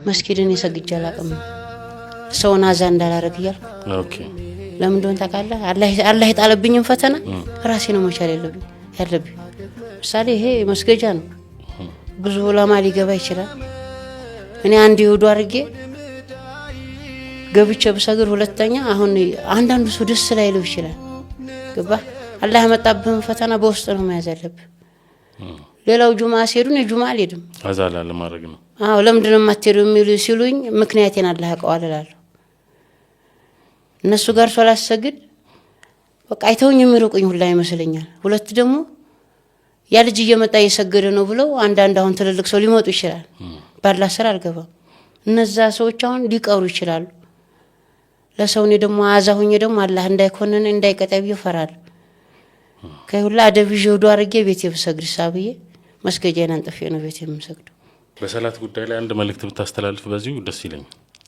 መስጊድን ይሰግጃ አላቅም ሰውን አዛ እንዳላረግ ይያል ኦኬ ለምን እንደሆነ ታውቃለህ አላህ ይጣለብኝን ፈተና ራሴ ነው መቻል ያለብኝ ምሳሌ ይሄ መስገጃ ነው ብዙ ዑለማ ሊገባ ይችላል እኔ አንድ ይሁዱ አርጌ ገብቼ በሰግር ሁለተኛ አሁን አንዳንዱ ሰው ደስ ላይለው ይችላል ገባ አላህ ያመጣብህን ፈተና በውስጥ ነው መያዝ ያለብህ ሌላው ጁማ ሲሄዱን የጁማ አልሄድም አዛላ ለማድረግ ነው አዎ ለምንድነው ማትሄዱ የሚሉ ሲሉኝ ምክንያቴን አላህ ያውቀዋል እላለሁ እነሱ ጋር ሶላት ሰግድ በቃ አይተውኝ የሚሩቁኝ ሁላ ይመስለኛል ሁለት ደግሞ ያ ልጅ እየመጣ እየሰገደ ነው ብለው አንዳንድ አሁን ትልልቅ ሰው ሊመጡ ይችላል ባላ ስራ አልገባም እነዛ ሰዎች አሁን ሊቀሩ ይችላሉ ለሰውኔ ደግሞ አዛሁኝ ደግሞ አላህ እንዳይኮነን እንዳይቀጣይ ይፈራል ከሁላ አደብጆ ዶ አርጌ ቤቴ በሰግድ ሳብዬ መስገጃዬን አንጥፌ ነው ቤቴ የምሰግደው በሰላት ጉዳይ ላይ አንድ መልእክት ብታስተላልፍ በዚሁ ደስ ይለኛል